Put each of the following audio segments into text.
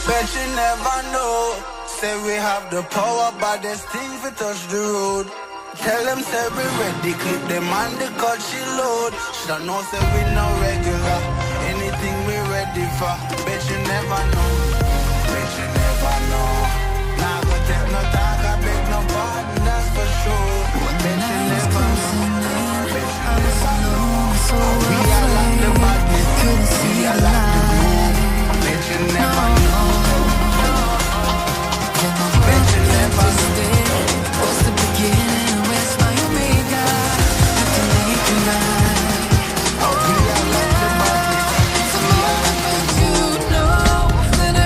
Bet you never know. Say we have the power, but there's things we touch the road. Tell them say we ready, clip them on the cut she load. Should know say we no regular, anything we ready for. Bet you never know, bet you never know. Nah, go take no talk, I beg no pardon, that's for sure. Bet you never know, bet you never know. We are like the madness, we are like the moon. Bet you never know. Bet you never know. What's the beginning? Where's my omega? I can make you mine. We are like the madness, we are like the moon. You know that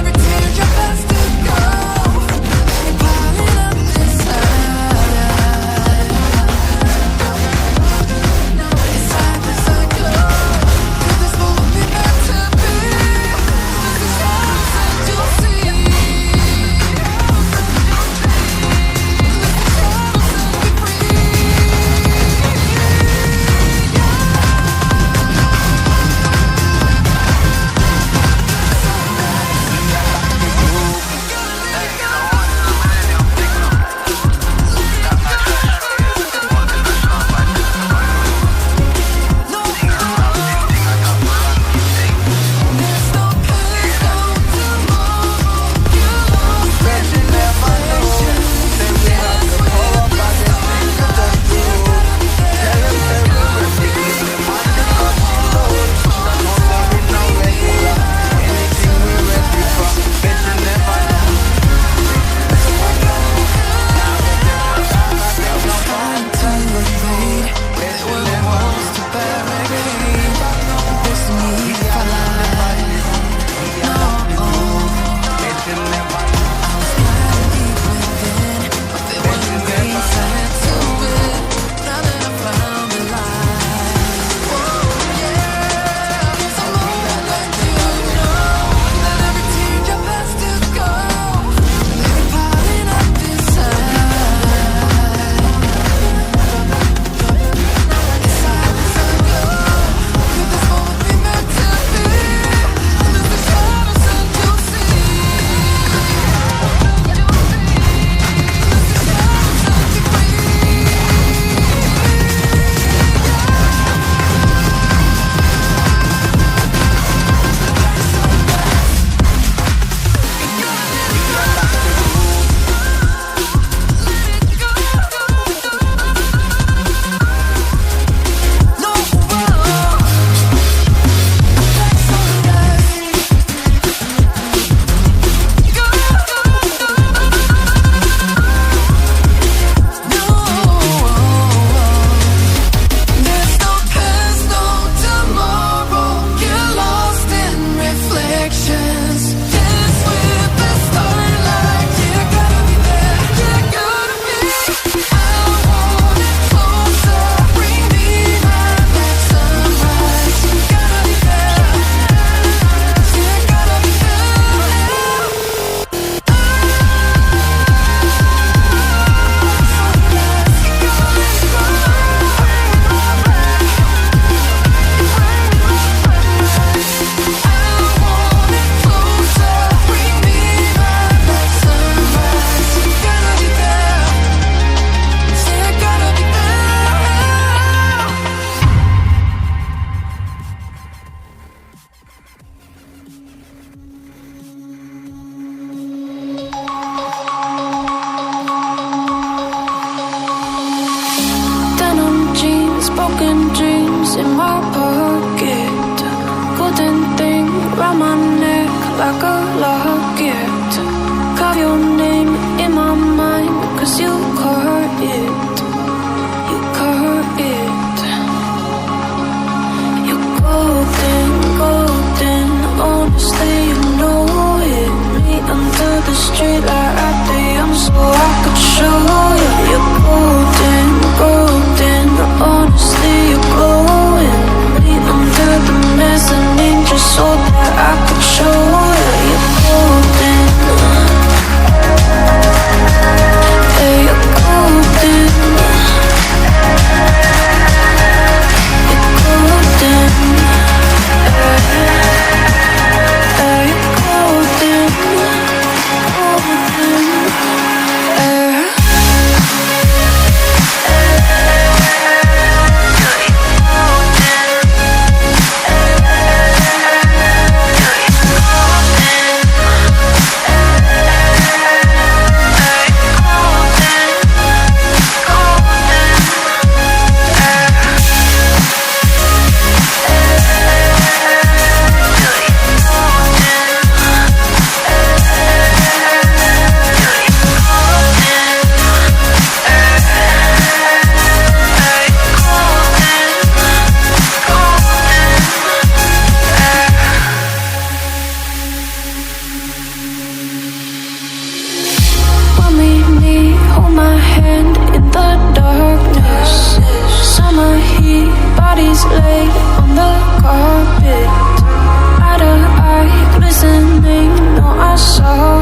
broken dreams in my pocket. Golden thing round my neck like a locket. Carve your name in my mind, 'cause you caught it. You caught it. You're golden, golden. Honestly, you know it. Me under the street light at the so I could show you. You're golden, golden. Honestly, you're glowing. Me under the mezzanine just so that I could show you. You're golden. Yeah, you're golden. You're golden. Yeah, you're golden. Golden. Hold my hand in the darkness. Summer heat, bodies lay on the carpet. Eye to eye, glistening, no, I saw